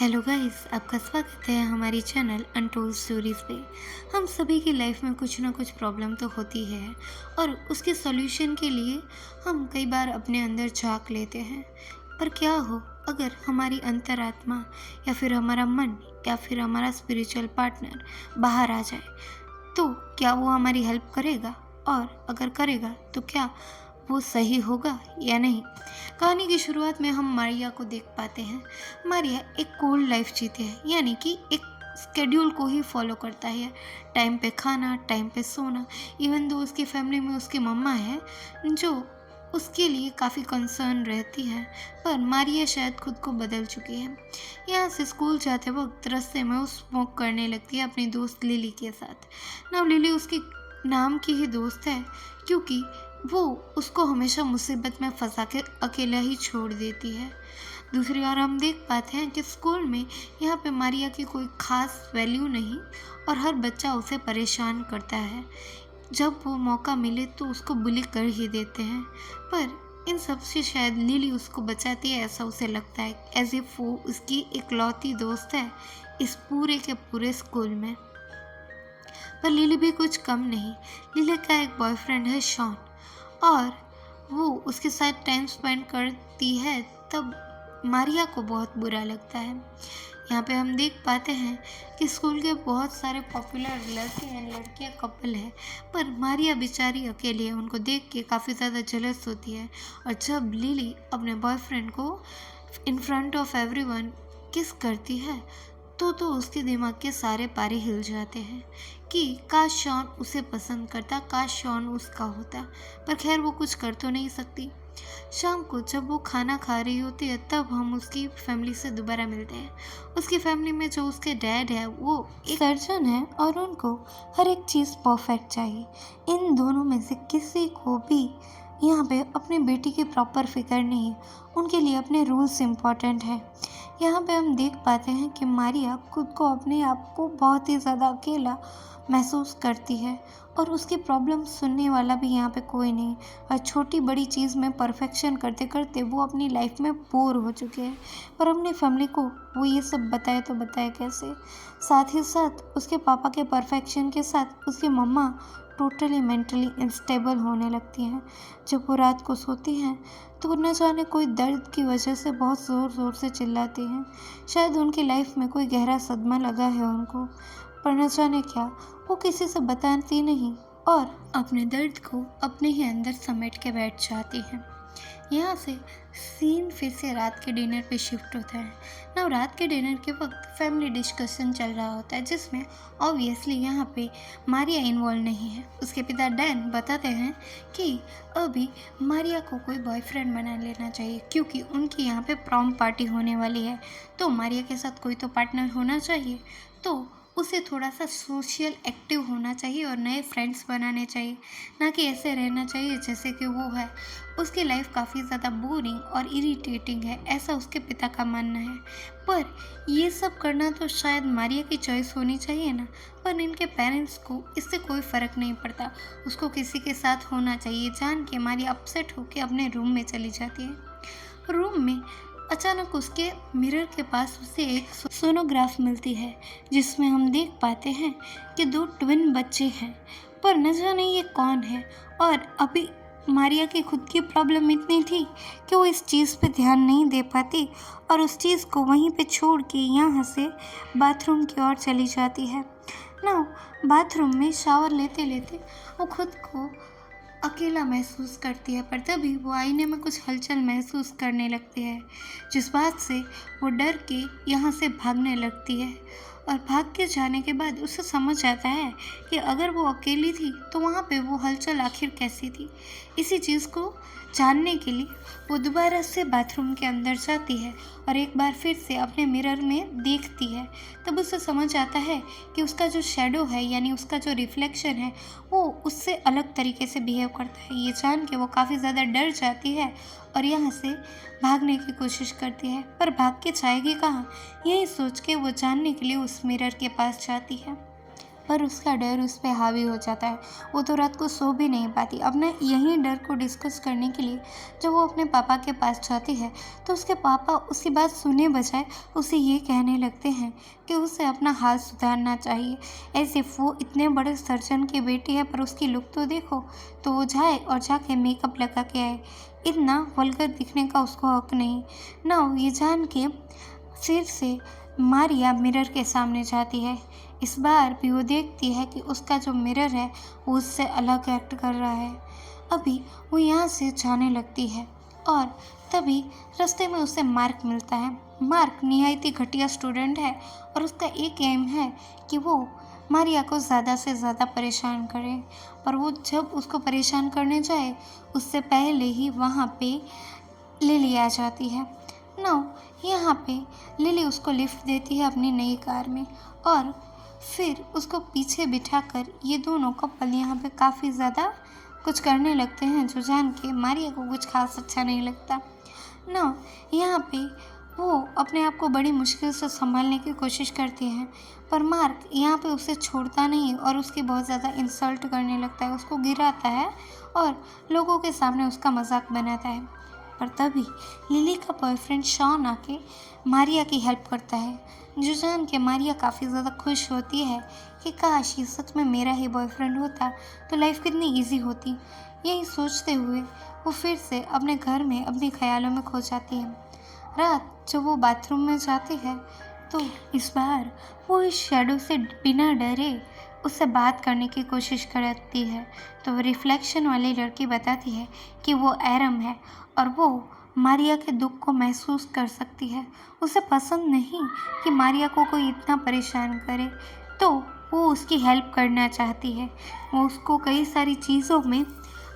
Hello guys, आपका स्वागत है हमारी चैनल अनटोल्ड स्टोरीज पे। हम सभी की लाइफ में कुछ ना कुछ प्रॉब्लम तो होती है और उसके सॉल्यूशन के लिए हम कई बार अपने अंदर झांक लेते हैं। पर क्या हो अगर हमारी अंतरात्मा या फिर हमारा मन या फिर हमारा स्पिरिचुअल पार्टनर बाहर आ जाए, तो क्या वो हमारी हेल्प करेगा? और अगर करेगा तो क्या वो सही होगा या नहीं? कहानी की शुरुआत में हम मारिया को देख पाते हैं। मारिया एक कूल लाइफ जीते हैं, यानी कि एक स्केड्यूल को ही फॉलो करता है। टाइम पे खाना, टाइम पे सोना। इवन दो उसकी फैमिली में उसकी मम्मा है जो उसके लिए काफ़ी कंसर्न रहती है, पर मारिया शायद खुद को बदल चुकी है। यहाँ से स्कूल जाते वक्त रास्ते में वो स्मोक करने लगती है अपनी दोस्त लिली के साथ। ना लिली उसकी नाम की ही दोस्त है, क्योंकि वो उसको हमेशा मुसीबत में फंसा के अकेला ही छोड़ देती है। दूसरी ओर हम देख पाते हैं कि स्कूल में यहाँ पे मारिया की कोई खास वैल्यू नहीं और हर बच्चा उसे परेशान करता है। जब वो मौका मिले तो उसको बुली कर ही देते हैं, पर इन सब से शायद लिली उसको बचाती है, ऐसा उसे लगता है, एज इफ वो उसकी इकलौती दोस्त है इस पूरे के पूरे स्कूल में। पर लिली भी कुछ कम नहीं। लिली का एक बॉयफ्रेंड है शॉन, और वो उसके साथ टाइम स्पेंड करती है तब मारिया को बहुत बुरा लगता है। यहाँ पे हम देख पाते हैं कि स्कूल के बहुत सारे पॉपुलर लड़के हैं, लड़कियाँ कपल है, पर मारिया बेचारी अकेली है। उनको देख के काफ़ी ज़्यादा जलस होती है, और जब लिली अपने बॉयफ्रेंड को इन फ्रंट ऑफ एवरीवन किस करती है तो उसके दिमाग के सारे पारे हिल जाते हैं कि काश शॉन उसे पसंद करता, काश शॉन उसका होता। पर खैर वो कुछ कर तो नहीं सकती। शाम को जब वो खाना खा रही होती है तब हम उसकी फैमिली से दोबारा मिलते हैं। उसकी फैमिली में जो उसके डैड है वो एक सर्जन है और उनको हर एक चीज़ परफेक्ट चाहिए। इन दोनों में से किसी को भी यहाँ पे अपनी बेटी की प्रॉपर फिक्र नहीं, उनके लिए अपने रूल्स इम्पॉर्टेंट है। यहाँ पे हम देख पाते हैं कि मारिया खुद को, अपने आप को बहुत ही ज़्यादा अकेला महसूस करती है, और उसकी प्रॉब्लम सुनने वाला भी यहाँ पे कोई नहीं। और छोटी बड़ी चीज़ में परफेक्शन करते करते वो अपनी लाइफ में बोर हो चुके हैं, पर अपनी फैमिली को वो ये सब बताए तो बताए कैसे। साथ ही साथ उसके पापा के परफेक्शन के साथ उसकी मम्मा टोटली मेंटली इंस्टेबल होने लगती हैं। जब वो रात को सोती हैं तो न जाने कोई दर्द की वजह से बहुत ज़ोर ज़ोर से चिल्लाती हैं। शायद उनकी लाइफ में कोई गहरा सदमा लगा है उनको, पर न जाने क्या वो किसी से बताती नहीं और अपने दर्द को अपने ही अंदर समेट के बैठ जाती हैं। यहाँ से सीन फिर से रात के डिनर पे शिफ्ट होता है। ना रात के डिनर के वक्त फैमिली डिस्कशन चल रहा होता है, जिसमें ऑब्वियसली यहाँ पे मारिया इन्वॉल्व नहीं है। उसके पिता डैन बताते हैं कि अभी मारिया को कोई बॉयफ्रेंड बना लेना चाहिए, क्योंकि उनकी यहाँ पे प्रॉम पार्टी होने वाली है, तो मारिया के साथ कोई तो पार्टनर होना चाहिए। तो उसे थोड़ा सा सोशल एक्टिव होना चाहिए और नए फ्रेंड्स बनाने चाहिए, ना कि ऐसे रहना चाहिए जैसे कि वो है। उसकी लाइफ काफ़ी ज़्यादा बोरिंग और इरिटेटिंग है, ऐसा उसके पिता का मानना है। पर ये सब करना तो शायद मारिया की चॉइस होनी चाहिए ना, पर इनके पेरेंट्स को इससे कोई फ़र्क नहीं पड़ता। उसको किसी के साथ होना चाहिए जान के मारिया अपसेट होकर अपने रूम में चली जाती है। रूम में अचानक उसके मिरर के पास उसे एक सोनोग्राफ मिलती है, जिसमें हम देख पाते हैं कि दो ट्विन बच्चे हैं, पर न जाने ये कौन है। और अभी मारिया की खुद की प्रॉब्लम इतनी थी कि वो इस चीज़ पे ध्यान नहीं दे पाती और उस चीज़ को वहीं पे छोड़ के यहाँ से बाथरूम की ओर चली जाती है। ना बाथरूम में शावर लेते लेते वो खुद को अकेला महसूस करती है, पर तभी वो आईने में कुछ हलचल महसूस करने लगती है, जिस बात से वो डर के यहाँ से भागने लगती है। और भाग के जाने के बाद उसे समझ आता है कि अगर वो अकेली थी तो वहाँ पे वो हलचल आखिर कैसी थी। इसी चीज़ को जानने के लिए वो दोबारा से बाथरूम के अंदर जाती है और एक बार फिर से अपने मिरर में देखती है। तब उसे समझ आता है कि उसका जो शेडो है, यानी उसका जो रिफ्लेक्शन है, वो उससे अलग तरीके से बिहेव करता है। ये जान के वो काफ़ी ज़्यादा डर जाती है और यहाँ से भागने की कोशिश करती है, पर भाग के जाएगी कहाँ, यही सोच के वो जानने के लिए उस मिरर के पास जाती है। पर उसका डर उस पे हावी हो जाता है। वो तो रात को सो भी नहीं पाती। अपने यही डर को डिस्कस करने के लिए जब वो अपने पापा के पास जाती है तो उसके पापा उसकी बात सुने बजाय उसे ये कहने लगते हैं कि उसे अपना हाल सुधारना चाहिए। ऐसे वो इतने बड़े सर्जन की बेटी है पर उसकी लुक तो देखो। तो वो जाए और जाके मेकअप लगा के आए। इतना वल्गर दिखने का उसको हक नहीं। ना ये जान के फिर से मारिया मिरर के सामने जाती है। इस बार भी वो देखती है कि उसका जो मिरर है वो उससे अलग एक्ट कर रहा है। अभी वो यहाँ से जाने लगती है और तभी रास्ते में उसे मार्क मिलता है। मार्क निहायत ही घटिया स्टूडेंट है और उसका एक एम है कि वो मारिया को ज़्यादा से ज़्यादा परेशान करे। पर वो जब उसको परेशान करने जाए उससे पहले ही वहाँ पे लिली आ जाती है। नाउ यहाँ पे लिली उसको लिफ्ट देती है अपनी नई कार में और फिर उसको पीछे बिठाकर ये दोनों कपल यहाँ पे काफ़ी ज़्यादा कुछ करने लगते हैं जो जान के मारिया को कुछ खास अच्छा नहीं लगता। ना यहाँ पे वो अपने आप को बड़ी मुश्किल से संभालने की कोशिश करती है पर मार्क यहाँ पे उसे छोड़ता नहीं और उसकी बहुत ज़्यादा इंसल्ट करने लगता है, उसको गिराता है और लोगों के सामने उसका मजाक बनाता है। पर तभी लिली का बॉयफ्रेंड शॉन आके मारिया की हेल्प करता है जो जान के मारिया काफ़ी ज़्यादा खुश होती है कि काश ये सच में मेरा ही बॉयफ्रेंड होता तो लाइफ कितनी इजी होती। यही सोचते हुए वो फिर से अपने घर में अपने ख्यालों में खो जाती है। रात जब वो बाथरूम में जाती है तो इस बार वो इस शैडो से बिना डरे उससे बात करने की कोशिश करती है तो वो रिफ्लेक्शन वाली लड़की बताती है कि वो एरम है और वो मारिया के दुख को महसूस कर सकती है। उसे पसंद नहीं कि मारिया को कोई इतना परेशान करे तो वो उसकी हेल्प करना चाहती है। वो उसको कई सारी चीज़ों में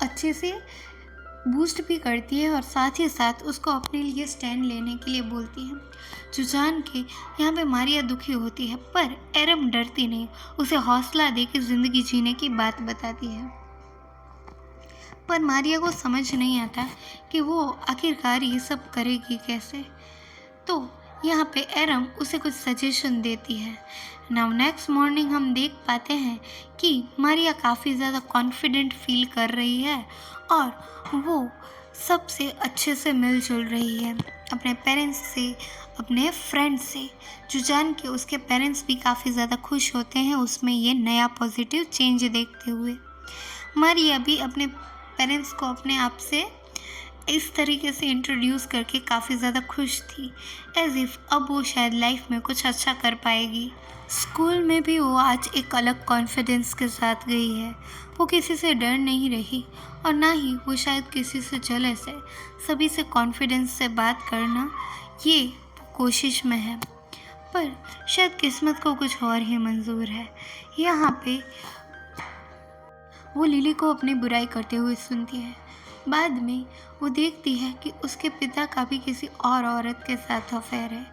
अच्छे से बूस्ट भी करती है और साथ ही साथ उसको अपने लिए स्टैंड लेने के लिए बोलती है जो जान के यहाँ पे मारिया दुखी होती है पर एरम डरती नहीं, उसे हौसला दे के ज़िंदगी जीने की बात बताती है। पर मारिया को समझ नहीं आता कि वो आखिरकार ये सब करेगी कैसे। तो यहाँ पे एरम उसे कुछ सजेशन देती है। नाउ नेक्स्ट मॉर्निंग हम देख पाते हैं कि मारिया काफ़ी ज़्यादा कॉन्फिडेंट फील कर रही है और वो सबसे अच्छे से मिलजुल रही है अपने पेरेंट्स से, अपने फ्रेंड्स से, जो जान के उसके पेरेंट्स भी काफ़ी ज़्यादा खुश होते हैं उसमें ये नया पॉजिटिव चेंज देखते हुए। मारिया भी अपने पेरेंट्स को अपने आप से इस तरीके से इंट्रोड्यूस करके काफ़ी ज़्यादा खुश थी, एज इफ़ अब वो शायद लाइफ में कुछ अच्छा कर पाएगी। स्कूल में भी वो आज एक अलग कॉन्फिडेंस के साथ गई है। वो किसी से डर नहीं रही और ना ही वो शायद किसी से जेलस है। सभी से कॉन्फिडेंस से बात करना ये कोशिश में है पर शायद किस्मत को कुछ और ही मंजूर है। यहाँ पे वो लिली को अपनी बुराई करते हुए सुनती है। बाद में वो देखती है कि उसके पिता का भी किसी और औरत के साथ अफेयर है।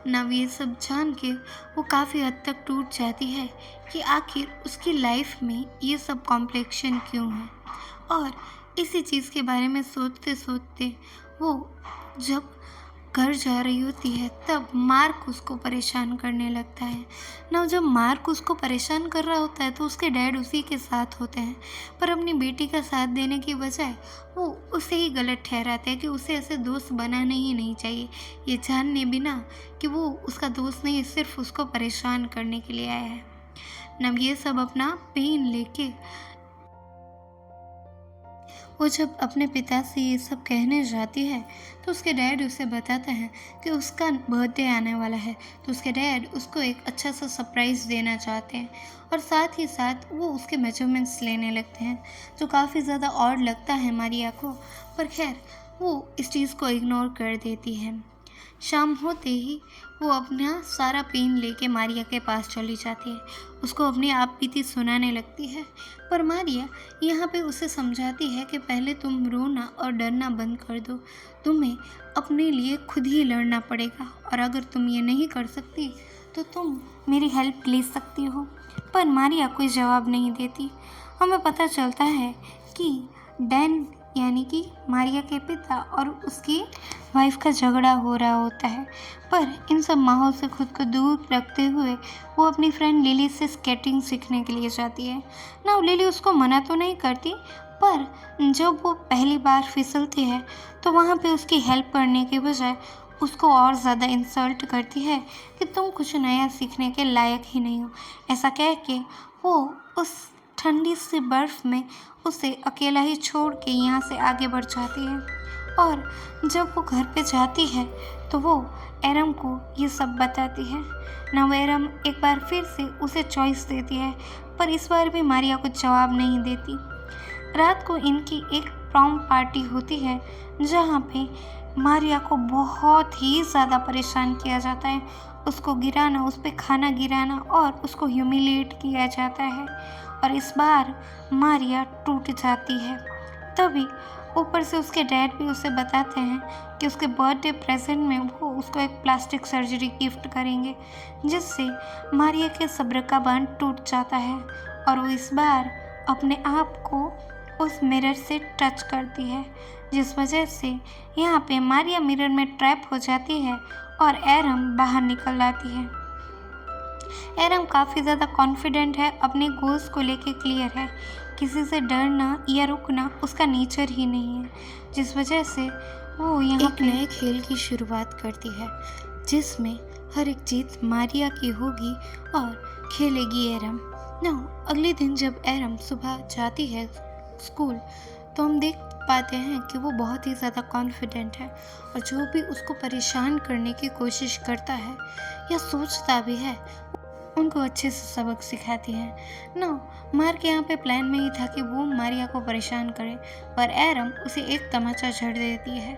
नव ये सब जान के वो काफ़ी हद तक टूट जाती है कि आखिर उसकी लाइफ में ये सब कॉम्प्लेक्शन क्यों है। और इसी चीज़ के बारे में सोचते सोचते वो जब घर जा रही होती है तब मार्क उसको परेशान करने लगता है। ना जब मार्क उसको परेशान कर रहा होता है तो उसके डैड उसी के साथ होते हैं पर अपनी बेटी का साथ देने की बजाय वो उसे ही गलत ठहराते हैं कि उसे ऐसे दोस्त बनाना ही नहीं चाहिए, ये जानने बिना कि वो उसका दोस्त नहीं सिर्फ उसको परेशान करने के लिए आया है। नब ये सब अपना पेन लेके वो जब अपने पिता से ये सब कहने जाती है तो उसके डैड उसे बताते हैं कि उसका बर्थडे आने वाला है तो उसके डैड उसको एक अच्छा सा सरप्राइज़ देना चाहते हैं और साथ ही साथ वो उसके मेजरमेंट्स लेने लगते हैं जो काफ़ी ज़्यादा ऑड लगता है मारिया को, पर खैर वो इस चीज़ को इग्नोर कर देती है। शाम होते ही वो अपना सारा पेन लेके मारिया के पास चली जाती है, उसको अपनी आप बीती सुनाने लगती है। पर मारिया यहाँ पे उसे समझाती है कि पहले तुम रोना और डरना बंद कर दो, तुम्हें अपने लिए खुद ही लड़ना पड़ेगा और अगर तुम ये नहीं कर सकती तो तुम मेरी हेल्प ले सकती हो। पर मारिया कोई जवाब नहीं देती। हमें पता चलता है कि डैन यानी कि मारिया के पिता और उसकी वाइफ का झगड़ा हो रहा होता है। पर इन सब माहौल से खुद को दूर रखते हुए वो अपनी फ्रेंड लिली से स्केटिंग सीखने के लिए जाती है ना। लिली उसको मना तो नहीं करती, पर जब वो पहली बार फिसलती है तो वहाँ पे उसकी हेल्प करने के बजाय उसको और ज़्यादा इंसल्ट करती है कि तुम कुछ नया सीखने के लायक ही नहीं हो। ऐसा कह के वो उस ठंडी सी बर्फ़ में उसे अकेला ही छोड़ के यहाँ से आगे बढ़ जाती है। और जब वो घर पे जाती है तो वो एरम को ये सब बताती है ना। वो एरम एक बार फिर से उसे चॉइस देती है, पर इस बार भी मारिया कुछ जवाब नहीं देती। रात को इनकी एक प्रॉम पार्टी होती है जहाँ पे मारिया को बहुत ही ज़्यादा परेशान किया जाता है। उसको गिराना, उस पे खाना गिराना और उसको ह्यूमिलिएट किया जाता है। और इस बार मारिया टूट जाती है। तभी ऊपर से उसके डैड भी उसे बताते हैं कि उसके बर्थडे प्रेजेंट में वो उसको एक प्लास्टिक सर्जरी गिफ्ट करेंगे, जिससे मारिया के सब्र का बांध टूट जाता है और वो इस बार अपने आप को उस मिरर से टच करती है, जिस वजह से यहाँ पे मारिया मिरर में ट्रैप हो जाती है और एरम बाहर निकल आती है। एरम काफ़ी ज़्यादा कॉन्फिडेंट है, अपने गोल्स को लेके क्लियर है। किसी से डरना या रुकना उसका नेचर ही नहीं है, जिस वजह से वो यहाँ एक नए खेल की शुरुआत करती है जिसमें हर एक जीत मारिया की होगी और खेलेगी एरम। अगले दिन जब एरम सुबह जाती है स्कूल तो हम देख पाते हैं कि वो बहुत ही ज़्यादा कॉन्फिडेंट है और जो भी उसको परेशान करने की कोशिश करता है या सोचता भी है उनको अच्छे से सबक सिखाती है। मार के यहाँ पे प्लान में ही था कि वो मारिया को परेशान करे, पर एरम उसे एक तमाचा झड़ देती है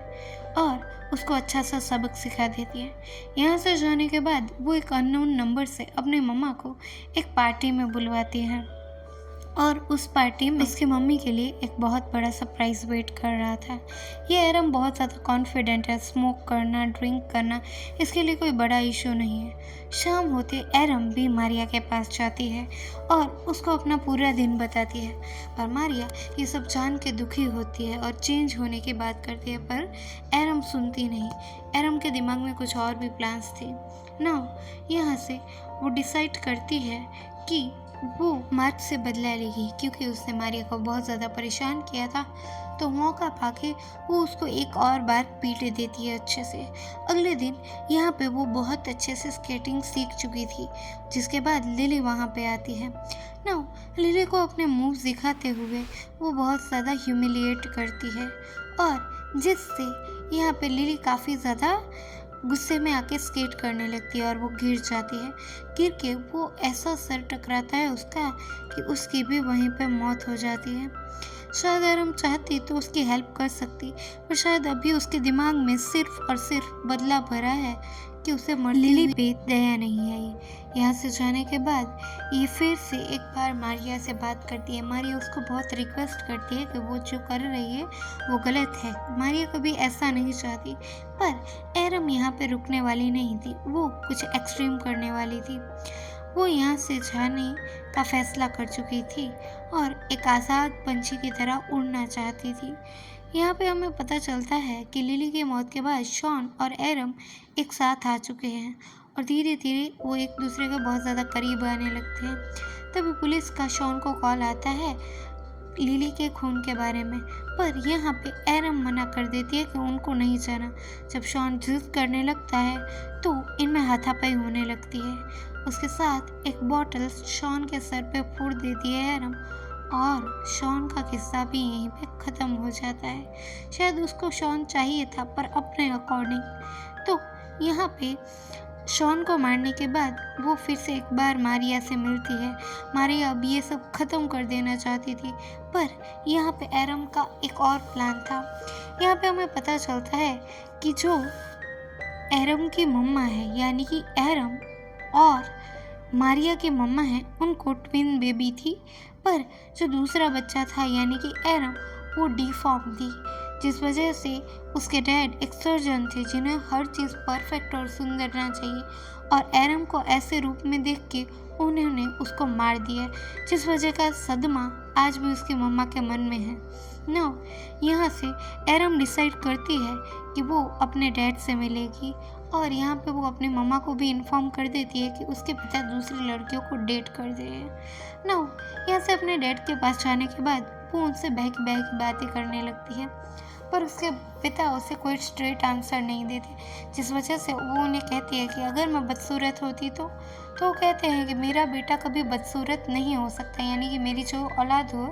और उसको अच्छा सा सबक सिखा देती है। यहाँ से जाने के बाद वो एक अननोन नंबर से अपने मम्मा को एक पार्टी में बुलवाती है और उस पार्टी में उसकी मम्मी के लिए एक बहुत बड़ा सरप्राइज़ वेट कर रहा था। ये एरम बहुत ज़्यादा कॉन्फिडेंट है, स्मोक करना, ड्रिंक करना इसके लिए कोई बड़ा इशू नहीं है। शाम होते एरम भी मारिया के पास जाती है और उसको अपना पूरा दिन बताती है, पर मारिया ये सब जान के दुखी होती है और चेंज होने की बात करती है, पर एरम सुनती नहीं। एरम के दिमाग में कुछ और भी प्लान्स थे। यहाँ से वो डिसाइड करती है कि वो मार्च से बदला लेगी, क्योंकि उसने मारिया को बहुत ज़्यादा परेशान किया था। तो मौका पाके वो उसको एक और बार पीट देती है अच्छे से। अगले दिन यहाँ पे वो बहुत अच्छे से स्केटिंग सीख चुकी थी, जिसके बाद लिली वहाँ पे आती है। लिली को अपने मूव दिखाते हुए वो बहुत ज़्यादा ह्यूमिलिएट करती है और जिससे यहाँ पे लिली काफ़ी ज़्यादा गुस्से में आके स्केट करने लगती है और वो गिर जाती है। गिर के वो ऐसा सर टकराता है उसका कि उसकी भी वहीं पे मौत हो जाती है। शायद अगर हम चाहती तो उसकी हेल्प कर सकती, पर शायद अभी उसके दिमाग में सिर्फ और सिर्फ बदला भरा है कि उसे लिली पे दया नहीं आई। यहाँ से जाने के बाद ये फिर से एक बार मारिया से बात करती है। मारिया उसको बहुत रिक्वेस्ट करती है कि वो जो कर रही है वो गलत है। मारिया कभी ऐसा नहीं चाहती, पर एरम यहाँ पे रुकने वाली नहीं थी, वो कुछ एक्सट्रीम करने वाली थी। वो यहाँ से जाने का फैसला कर चुकी थी और एक आज़ाद पंछी की तरह उड़ना चाहती थी। यहाँ पे हमें पता चलता है कि लिली की मौत के बाद शॉन और एरम एक साथ आ चुके हैं और धीरे धीरे वो एक दूसरे के बहुत ज़्यादा करीब आने लगते हैं। तभी पुलिस का शॉन को कॉल आता है लिली के खून के बारे में, पर यहाँ पे एरम मना कर देती है कि उनको नहीं जाना। जब शॉन जिद करने लगता है तो इनमें हाथापाई होने लगती है। उसके साथ एक बॉटल शॉन के सर पे फोड़ देती है एरम और शॉन का किस्सा भी यहीं पे ख़त्म हो जाता है। शायद उसको शॉन चाहिए था, पर अपने अकॉर्डिंग। तो यहाँ पे शॉन को मारने के बाद वो फिर से एक बार मारिया से मिलती है। मारिया अब ये सब ख़त्म कर देना चाहती थी, पर यहाँ पे एरम का एक और प्लान था। यहाँ पे हमें पता चलता है कि जो एरम की मम्मा है, यानी कि एरम और मारिया की मम्मा है, उनको ट्विन बेबी थी, पर जो दूसरा बच्चा था यानी कि एरम वो डिफॉर्म थी, जिस वजह से उसके डैड एक सर्जन थे जिन्हें हर चीज़ परफेक्ट और सुंदर रहना चाहिए, और एरम को ऐसे रूप में देख के उन्होंने उसको मार दिया, जिस वजह का सदमा आज भी उसकी मम्मा के मन में है। नाउ यहाँ से एरम डिसाइड करती है कि वो अपने डैड से मिलेगी, और यहाँ पे वो अपनी मम्मा को भी इन्फॉर्म कर देती है कि उसके पिता दूसरी लड़कियों को डेट कर रहे हैं। नाउ यहाँ से अपने डैड के पास जाने के बाद वो उनसे बहकी बहकी बातें करने लगती है, पर उसके पिता उसे कोई स्ट्रेट आंसर नहीं देते, जिस वजह से वो उन्हें कहती है कि अगर मैं बदसूरत होती तो वो कहते हैं कि मेरा बेटा कभी बदसूरत नहीं हो सकता, यानी कि मेरी जो औलाद हो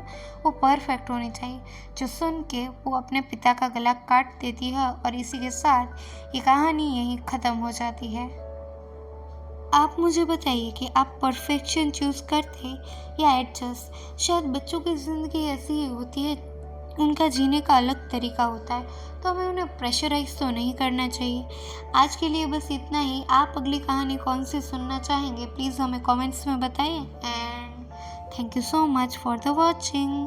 वो परफेक्ट होनी चाहिए। जो सुन के वो अपने पिता का गला काट देती है, और इसी के साथ ये कहानी यहीं ख़त्म हो जाती है। आप मुझे बताइए कि आप परफेक्शन चूज़ करते या एडजस्ट। शायद बच्चों की ज़िंदगी ऐसी ही होती है, उनका जीने का अलग तरीका होता है, तो हमें उन्हें प्रेशराइज तो नहीं करना चाहिए। आज के लिए बस इतना ही। आप अगली कहानी कौन सी सुनना चाहेंगे प्लीज़ हमें कमेंट्स में बताइए, and thank you so much for the watching.